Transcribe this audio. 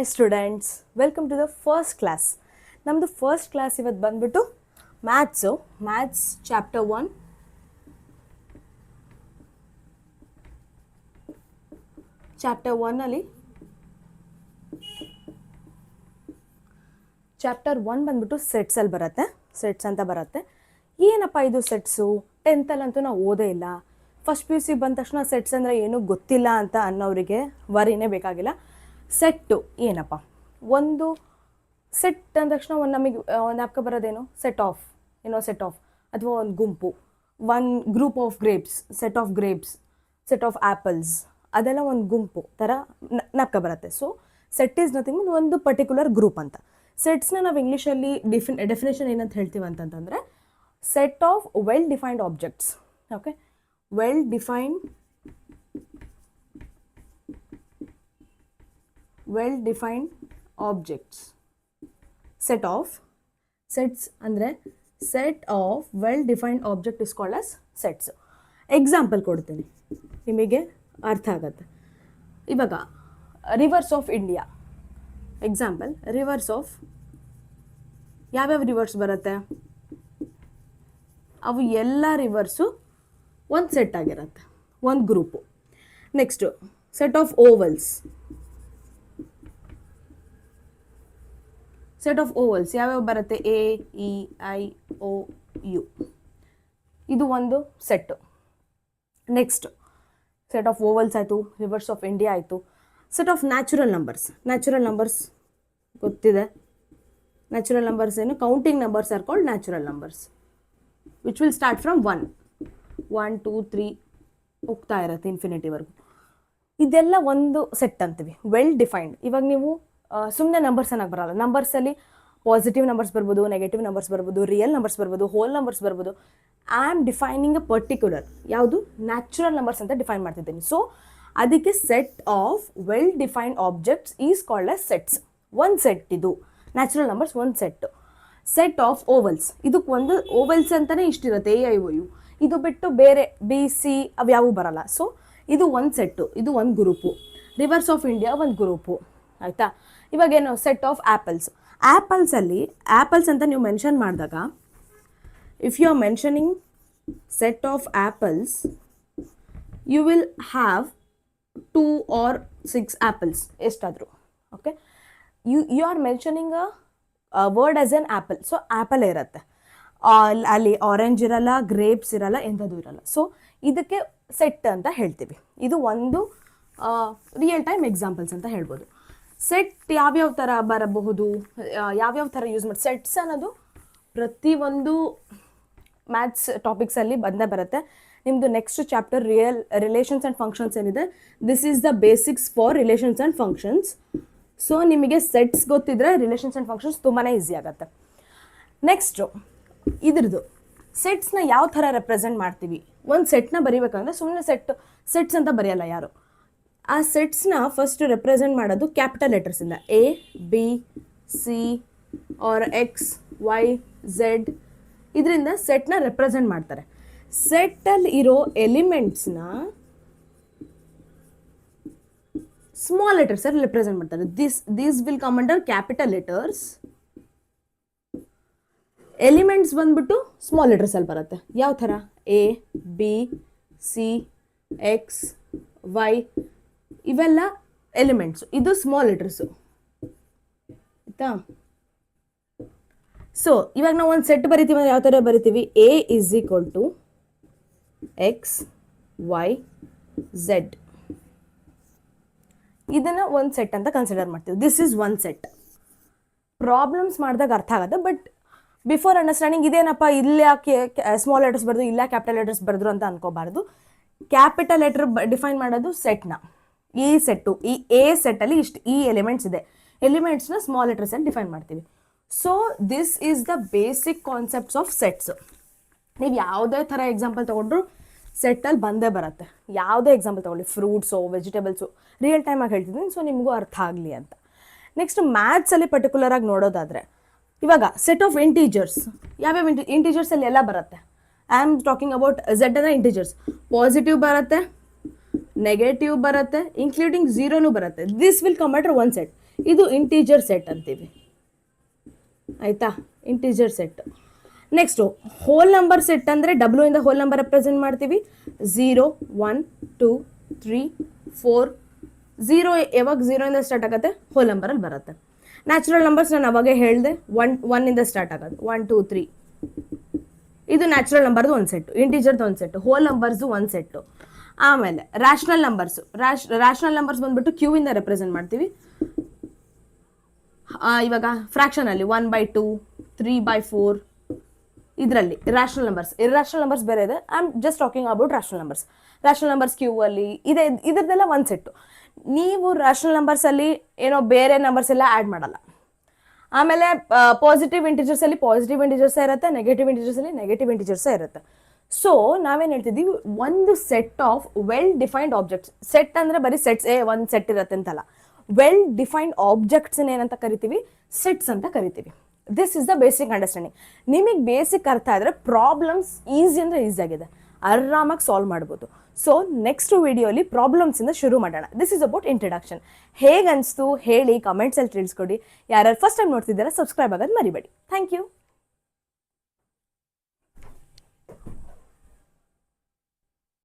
Hi students, welcome to the first class. ನಮ್ಮದು first class ಇವತ್ತು ಬಂದ್ಬಿಟ್ಟು ಮ್ಯಾಥ್ಸ್ ಚಾಪ್ಟರ್ 1 ಚಾಪ್ಟರ್ 1 ಅಲ್ಲಿ ಚಾಪ್ಟರ್ 1 ಬಂದ್ಬಿಟ್ಟು ಸೆಟ್ಸ್ ಅಲ್ಲಿ ಬರುತ್ತೆ. ಸೆಟ್ಸ್ ಅಂತ ಬರುತ್ತೆ. ಏನಪ್ಪ ಇದು ಸೆಟ್ಸು? 10th ಅಲ್ಲಂತೂ ನಾವು ಓದೇ ಇಲ್ಲ. ಫಸ್ಟ್ ಪಿ ಯು ಸಿ ಬಂದ ತಕ್ಷಣ ಸೆಟ್ಸ್ ಅಂದರೆ ಏನೂ ಗೊತ್ತಿಲ್ಲ ಅಂತ ಅನ್ನೋರಿಗೆ ವರಿನೇ ಬೇಕಾಗಿಲ್ಲ. ಸೆಟ್ಟು ಏನಪ್ಪ? ಒಂದು ಸೆಟ್ ಅಂದ ತಕ್ಷಣ ಒಂದು ನಮಗೆ ಜ್ಞಾಪಕ ಬರೋದೇನು? ಸೆಟ್ ಆಫ್ ಅಥವಾ ಒಂದು ಗುಂಪು, one group of grapes, set of apples, ಅದೆಲ್ಲ ಒಂದು ಗುಂಪು ಥರ ಜ್ಞಾಪಕ ಬರುತ್ತೆ. ಸೊ ಸೆಟ್ ಈಸ್ ನಥಿಂಗ್ ಒಂದು ಪರ್ಟಿಕ್ಯುಲರ್ ಗ್ರೂಪ್ ಅಂತ. ಸೆಟ್ಸ್ನ ನಾವು ಇಂಗ್ಲೀಷಲ್ಲಿ ಡೆಫಿನೇಷನ್ ಏನಂತ ಹೇಳ್ತೀವಿ ಅಂತಂತಂದರೆ set of well defined objects. Okay, well defined objects. Sets ಅಂದರೆ set of well defined object is called as sets. Example ಕೊಡ್ತೀನಿ, ನಿಮಗೆ ಅರ್ಥ ಆಗತ್ತೆ. ಇವಾಗ ರಿವರ್ಸ್ ಆಫ್ ಇಂಡಿಯಾ ಎಕ್ಸಾಂಪಲ್. ಯಾವ್ಯಾವ ರಿವರ್ಸ್ ಬರುತ್ತೆ? ಅವು ಎಲ್ಲ ರಿವರ್ಸು ಒಂದು ಸೆಟ್ ಆಗಿರುತ್ತೆ, ಒಂದು group. Next set of vowels ಯಾವ್ಯಾವ ಬರುತ್ತೆ? A, E, I, O, U. ಇದು ಒಂದು set. Next set of vowels ಆಯಿತು, ರಿವರ್ಸ್ ಆಫ್ ಇಂಡಿಯಾ ಆಯಿತು. ಸೆಟ್ ಆಫ್ ನ್ಯಾಚುರಲ್ ನಂಬರ್ಸ್ ಗೊತ್ತಿದೆ. ನ್ಯಾಚುರಲ್ ನಂಬರ್ಸ್ ಏನು? Counting numbers are called natural numbers which will start from 1, 2, 3 ಹೋಗ್ತಾ ಇರುತ್ತೆ ಇನ್ಫಿನಿಟಿವರೆಗೂ. ಇದೆಲ್ಲ ಒಂದು ಸೆಟ್ ಅಂತೀವಿ, ವೆಲ್ ಡಿಫೈನ್ಡ್. ಇವಾಗ ನೀವು ಸುಮ್ಮನೆ ನಂಬರ್ಸ್ ಅನ್ನೋಕ್ಕೆ ಬರಲ್ಲ. ನಂಬರ್ಸಲ್ಲಿ ಪಾಸಿಟಿವ್ ನಂಬರ್ಸ್ ಬರ್ಬೋದು, ನೆಗೆಟಿವ್ ನಂಬರ್ಸ್ ಬರ್ಬೋದು, ರಿಯಲ್ ನಂಬರ್ಸ್ ಬರ್ಬೋದು, ಹೋಲ್ ನಂಬರ್ಸ್ ಬರ್ಬೋದು. I am defining a particular ಯಾವುದು? ನ್ಯಾಚುರಲ್ ನಂಬರ್ಸ್ ಅಂತ ಡಿಫೈನ್ ಮಾಡ್ತಿದ್ದೀನಿ. ಸೊ ಅದಕ್ಕೆ set of well defined objects is called as sets. ಒಂದು ಸೆಟ್ ಇದು ನ್ಯಾಚುರಲ್ ನಂಬರ್ಸ್, ಒಂದು ಸೆಟ್ಟು. ಸೆಟ್ ಆಫ್ ಓವಲ್ಸ್, ಇದಕ್ಕೆ ಒಂದು ಓವಲ್ಸ್ ಅಂತಲೇ ಇಷ್ಟಿರುತ್ತೆ, ಎ, ಐ, ಒ, ಯು. ಇದು ಬಿಟ್ಟು ಬೇರೆ ಬಿ, ಸಿ ಅವ್ಯಾವೂ ಬರಲ್ಲ. ಸೊ ಇದು ಒಂದು ಸೆಟ್ಟು, ಇದು ಒಂದು ಗ್ರೂಪು. ರಿವರ್ಸ್ ಆಫ್ ಇಂಡಿಯಾ ಒಂದು ಗ್ರೂಪು, ಆಯಿತಾ? ಇವಾಗೇನು? ಸೆಟ್ ಆಫ್ ಆ್ಯಪಲ್ಸಲ್ಲಿ ಆ್ಯಪಲ್ಸ್ ಅಂತ ನೀವು ಮೆನ್ಷನ್ ಮಾಡಿದಾಗ, if you are mentioning set of apples you will have 2 or 6 apples ಎಷ್ಟಾದರೂ. Okay, you are mentioning a word as an apple. So apple ಇರುತ್ತೆ ಅಲ್ಲಿ, orange ಇರಲ್ಲ, ಗ್ರೇಪ್ಸ್ ಇರಲ್ಲ, ಎಂಥದ್ದು ಇರಲ್ಲ. ಸೊ ಇದಕ್ಕೆ ಸೆಟ್ ಅಂತ ಹೇಳ್ತೀವಿ. ಇದು ಒಂದು ರಿಯಲ್ ಟೈಮ್ ಎಕ್ಸಾಂಪಲ್ಸ್ ಅಂತ ಹೇಳ್ಬೋದು. ಸೆಟ್ ಯಾವ್ಯಾವ ಥರ ಬರಬಹುದು, ಯಾವ್ಯಾವ ಥರ ಯೂಸ್ ಮಾಡಿ? ಸೆಟ್ಸ್ ಅನ್ನೋದು ಪ್ರತಿಯೊಂದು ಮ್ಯಾಥ್ಸ್ ಟಾಪಿಕ್ಸಲ್ಲಿ ಬಂದೇ ಬರುತ್ತೆ. ನಿಮ್ಮದು next chapter relations and functions ಏನಿದೆ, this is the basics for relations and functions. So ನಿಮಗೆ ಸೆಟ್ಸ್ ಗೊತ್ತಿದ್ರೆ ರಿಲೇಷನ್ಸ್ ಆ್ಯಂಡ್ ಫಂಕ್ಷನ್ಸ್ ತುಂಬಾ ಈಸಿ ಆಗುತ್ತೆ. ನೆಕ್ಸ್ಟು ಇದ್ರದ್ದು ಸೆಟ್ಸ್ನ ಯಾವ ಥರ ರೆಪ್ರೆಸೆಂಟ್ ಮಾಡ್ತೀವಿ? ಒಂದು ಸೆಟ್ನ ಬರೀಬೇಕಂದ್ರೆ ಸುಮ್ಮನೆ ಸೆಟ್ಸ್ ಅಂತ ಬರೆಯಲ್ಲ ಯಾರು. ಆ ಸೆಟ್ಸ್ನ ಫಸ್ಟ್ ರೆಪ್ರೆಸೆಂಟ್ ಮಾಡೋದು ಕ್ಯಾಪಿಟಲ್ ಲೆಟರ್ಸಿಂದ. A, B, C or X, Y, Z, ಇದರಿಂದ ಸೆಟ್ನ ರೆಪ್ರೆಸೆಂಟ್ ಮಾಡ್ತಾರೆ. ಸೆಟ್ಟಲ್ಲಿ ಇರೋ ಎಲಿಮೆಂಟ್ಸ್ನ ಸ್ಮಾಲ್ ಲೆಟರ್ಸಲ್ಲಿ ರೆಪ್ರೆಸೆಂಟ್ ಮಾಡ್ತಾರೆ. This will come under capital letters. Elements ಬಂದ್ಬಿಟ್ಟು ಸ್ಮಾಲ್ ಲೆಟರ್ಸಲ್ಲಿ ಬರುತ್ತೆ. ಯಾವ ಥರ? A, B, C, X, Y, ಇವೆಲ್ಲ ಎಲಿಮೆಂಟ್ಸು. ಇದು ಸ್ಮಾಲ್ ಲೆಟರ್ಸು, ಆಯಿತಾ? ಸೊ ಇವಾಗ ನಾವು ಒಂದು ಸೆಟ್ ಬರಿತೀವಿ ಅಂದರೆ ಯಾವ ಥರ ಬರಿತೀವಿ? A is equal to X, Y, Z. ಇದನ್ನು ಒಂದು ಸೆಟ್ ಅಂತ ಕನ್ಸಿಡರ್ ಮಾಡ್ತೀವಿ. This is one set. Problems ಮಾಡಿದಾಗ ಅರ್ಥ ಆಗುತ್ತೆ. ಬಟ್ ಬಿಫೋರ್ ಅಂಡರ್ಸ್ಟ್ಯಾಂಡಿಂಗ್ ಇದೇನಪ್ಪ ಇಲ್ಲಿ ಯಾಕೆ ಸ್ಮಾಲ್ ಲೆಟರ್ಸ್ ಬರೆದು, ಇಲ್ಲ ಕ್ಯಾಪಿಟಲ್ ಲೆಟರ್ಸ್ ಬರೆದ್ರು ಅಂತ ಅನ್ಕೋಬಾರ್ದು. ಕ್ಯಾಪಿಟಲ್ ಲೆಟರ್ ಡಿಫೈನ್ ಮಾಡೋದು ಸೆಟ್ನ. ಈ ಸೆಟ್ಟು, ಈ ಎ ಸೆಟ್ಟಲ್ಲಿ ಈ ಎಲಿಮೆಂಟ್ಸ್ ಇದೆ. ಎಲಿಮೆಂಟ್ಸ್ನ ಸ್ಮಾಲ್ ಲೆಟರ್ಸಲ್ಲಿ ಡಿಫೈನ್ ಮಾಡ್ತೀವಿ. So this is the basic concepts of sets. ನೀವು ಯಾವುದೇ ಥರ ಎಕ್ಸಾಂಪಲ್ ತೊಗೊಂಡ್ರು ಸೆಟ್ಟಲ್ಲಿ ಬಂದೇ ಬರುತ್ತೆ. ಯಾವುದೇ ಎಕ್ಸಾಂಪಲ್ ತೊಗೊಳ್ಳಿ, ಫ್ರೂಟ್ಸು, ವೆಜಿಟೇಬಲ್ಸು, ರಿಯಲ್ ಟೈಮಾಗಿ ಹೇಳ್ತಿದ್ದೀನಿ, ಸೊ ನಿಮಗೂ ಅರ್ಥ ಆಗಲಿ ಅಂತ. ನೆಕ್ಸ್ಟ್ ಮ್ಯಾಥ್ಸಲ್ಲಿ ಪರ್ಟಿಕ್ಯುಲರಾಗಿ ನೋಡೋದಾದರೆ, ಇವಾಗ ಸೆಟ್ ಆಫ್ ಇಂಟೀಜರ್ಸ್, ಯಾವ್ಯಾವ ಇಂಟೀಜರ್ಸಲ್ಲಿ ಎಲ್ಲ ಬರುತ್ತೆ? I am talking about Z ಅಂದರೆ ಇಂಟೀಜರ್ಸ್. ಪಾಸಿಟಿವ್ ಬರುತ್ತೆ, ನೆಗೆಟಿವ್ ಬರುತ್ತೆ, ಇನ್ಕ್ಲೂಡಿಂಗ್ ಝೀರೋನು ಬರುತ್ತೆ. This will come under one set. ಇದು ಇಂಟೀಜರ್ ಸೆಟ್ ಅಂತೀವಿ, ಆಯಿತಾ, integer set. Next whole number set ಅಂದರೆ ಡಬ್ಲ್ಯೂ ಇಂದ ಹೋಲ್ ನಂಬರ್ ರೆಪ್ರೆಸೆಂಟ್ ಮಾಡ್ತೀವಿ. 0 1 2 3 4. 0 ಯಾವಾಗ 0 ಇಂದ ಸ್ಟಾರ್ಟ್ ಆಗುತ್ತೆ, ಹೋಲ್ ನಂಬರಲ್ಲಿ ಬರುತ್ತೆ. ನ್ಯಾಚುರಲ್ ನಂಬರ್ಸ್ ನಾನು ಅವಾಗೇ ಹೇಳಿದೆ, 1 ಇಂದ ಸ್ಟಾರ್ಟ್ ಆಗೋದು, 1 2 3. ಇದು ನ್ಯಾಚುರಲ್ ನಂಬರ್ದು ಒಂದು ಸೆಟ್ಟು, ಇಂಟೀಜರ್ದು ಒಂದು ಸೆಟ್ಟು, ಹೋಲ್ ನಂಬರ್ಸು ಒಂದು ಸೆಟ್ಟು. ಆಮೇಲೆ ರ್ಯಾಷನಲ್ ನಂಬರ್ಸು, ರ್ಯಾಷನಲ್ ನಂಬರ್ಸ್ ಬಂದ್ಬಿಟ್ಟು ಕ್ಯೂ ಇಂದ ರೆಪ್ರೆಸೆಂಟ್ ಮಾಡ್ತೀವಿ. ಇವಾಗ ಫ್ರ್ಯಾಕ್ಷನಲ್ಲಿ 1/2 3/4 ಇದರಲ್ಲಿ ರ್ಯಾಷನಲ್ ನಂಬರ್ಸ್. ಇರ್ಯಾಷನಲ್ ನಂಬರ್ಸ್ ಬೇರೆ ಇದೆ, I am just talking about rational numbers. Rational numbers Q ಅಲ್ಲಿ ಇದೆ, ಇದ್ರದ್ದೆಲ್ಲ ಒಂದು ಸೆಟ್ಟು. ನೀವು ರ್ಯಾಷನಲ್ ನಂಬರ್ಸಲ್ಲಿ ಏನೋ ಬೇರೆ ನಂಬರ್ಸ್ ಎಲ್ಲ ಆ್ಯಡ್ ಮಾಡಲ್ಲ. ಆಮೇಲೆ ಪಾಸಿಟಿವ್ ಇಂಟಿಜರ್ಸಲ್ಲಿ ಪಾಸಿಟಿವ್ ಇಂಟಿಜರ್ಸೇ ಇರುತ್ತೆ, ನೆಗೆಟಿವ್ ಇಂಟಿಜರ್ಸಲ್ಲಿ ನೆಗೆಟಿವ್ ಇಂಟಿಜರ್ಸೇ ಇರುತ್ತೆ. ಸೊ ನಾವೇನು ಹೇಳ್ತಿದ್ದೀವಿ, ಒಂದು set of well defined objects. Set ಅಂದರೆ ಬರೀ ಸೆಟ್ಸ್ ಒಂದು ಸೆಟ್ ಇರುತ್ತೆ ಅಂತಲ್ಲ, ವೆಲ್ ಡಿಫೈನ್ಡ್ ಆಬ್ಜೆಕ್ಟ್ಸ್ ಏನಂತ ಕರಿತೀವಿ, ಸೆಟ್ಸ್ ಅಂತ ಕರಿತೀವಿ. This is the basic understanding. ನಿಮಗೆ ಬೇಸಿಕ್ ಅರ್ಥ ಆದರೆ ಪ್ರಾಬ್ಲಮ್ಸ್ ಈಸಿ ಅಂದರೆ ಈಸಿ ಆಗಿದೆ, ಆರಾಮಾಗಿ ಸಾಲ್ವ್ ಮಾಡ್ಬೋದು. ಸೊ ನೆಕ್ಸ್ಟ್ ವಿಡಿಯೋಲಿ ಪ್ರಾಬ್ಲಮ್ಸಿಂದ ಶುರು ಮಾಡೋಣ. This is about introduction. ಹೇಗೆ ಅನಿಸ್ತು ಹೇಳಿ, ಕಮೆಂಟ್ಸಲ್ಲಿ ತಿಳಿಸ್ಕೊಡಿ. ಯಾರ್ಯಾರು ಫಸ್ಟ್ ಟೈಮ್ ನೋಡ್ತಿದ್ದೀರಾ ಸಬ್ಸ್ಕ್ರೈಬ್ ಆಗೋದು ಮರಿಬೇಡಿ. Thank you.